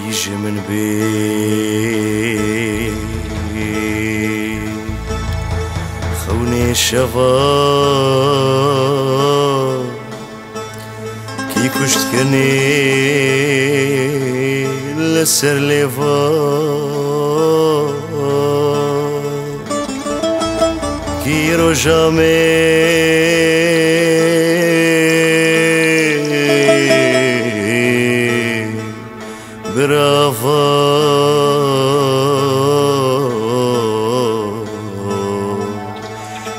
پیش من بی خونه شوا کی کشت کنی لسر لیوا کی رو براوا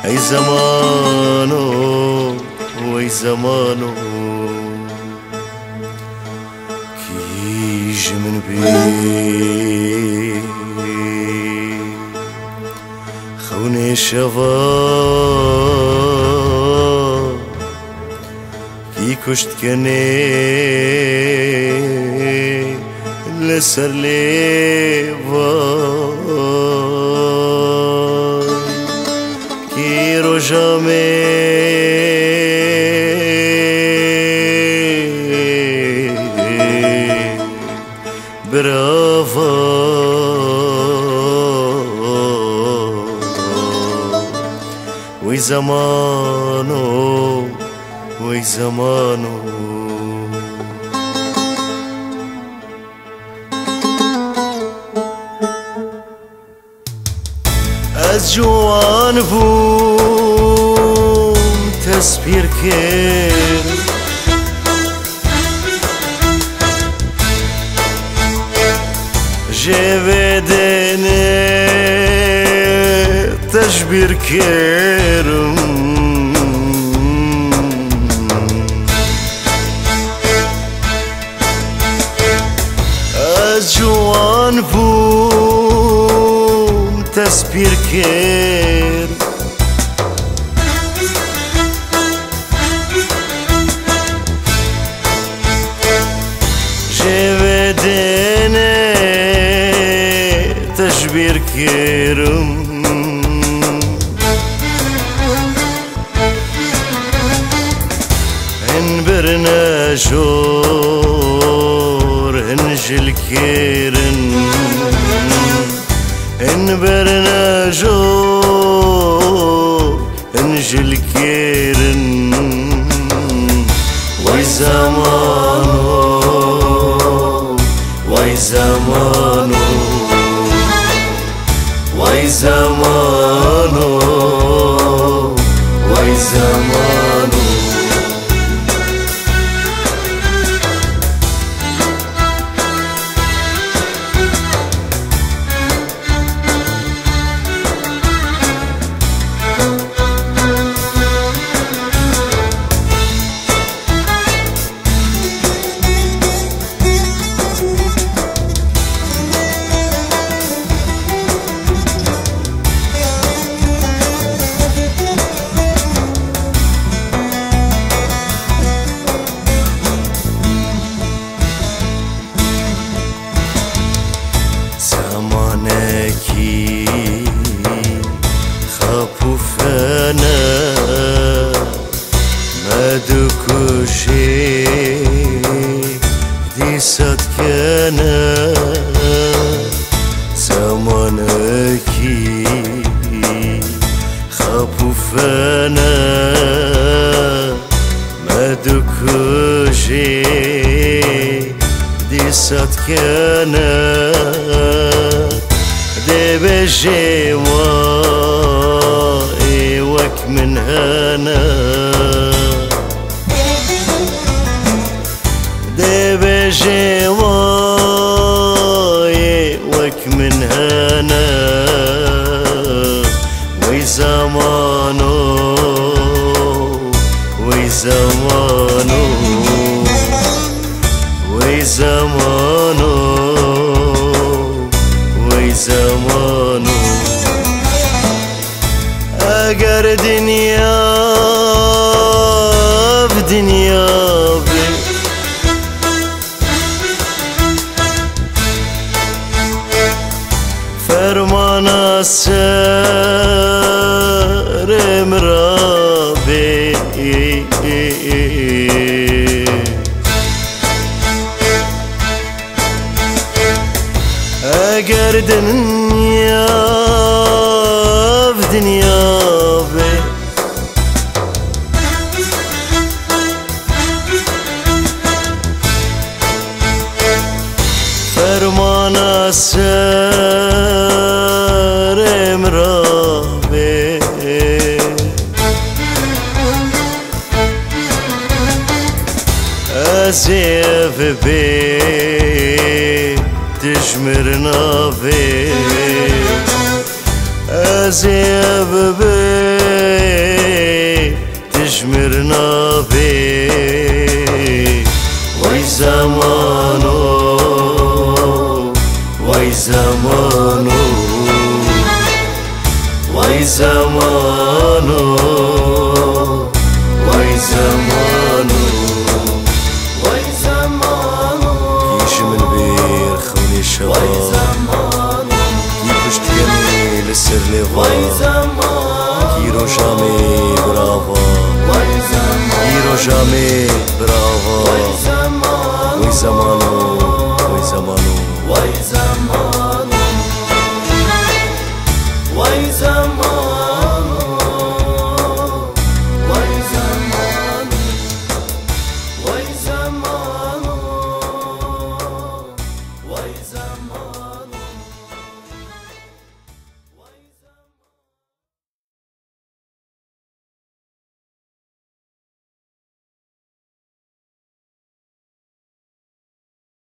ای زمانو ای زمانو کیش من بی خونه شوا کی کشت کنه لسر لیوا کی رو براوا وی زمانو وی زمانو از جوان بوم تسبیر کرد جویدنه تشبیر کردم از جوان بوم تسبیر کرد جویدنه تشبیر کردم هن برنا جور هن جل کردن هن برنا جور هن جل کردن وی زمانو وی زمانو وی زمانو وی زمانو زمانکی خاپو فنا مدو کشی دیست کنه زمانکی خاپو فنا مدو کشی دیست کنه دي بجواي وك من هنا دي بجواي وك من هنا وي زمانو وي زمانو وي زمانو زمانو اگر دنیا بدنیا بی فرمان سر مرا دنیا في دنیا بي فرمان سر امرابي أزيف بي تجمرنا بي أزيف بي تجمرنا بي وي زمانو وي زمانو وي زمانو وي زمانو وي زمانو كيش من بير خوني شباب كي پشت گنی لسر لیوا كي روشامي براوا كي روشامي براوا وي زمانو وي زمانو وي زمانو وي زمانو وي زمانو وي زمانو وي زمانو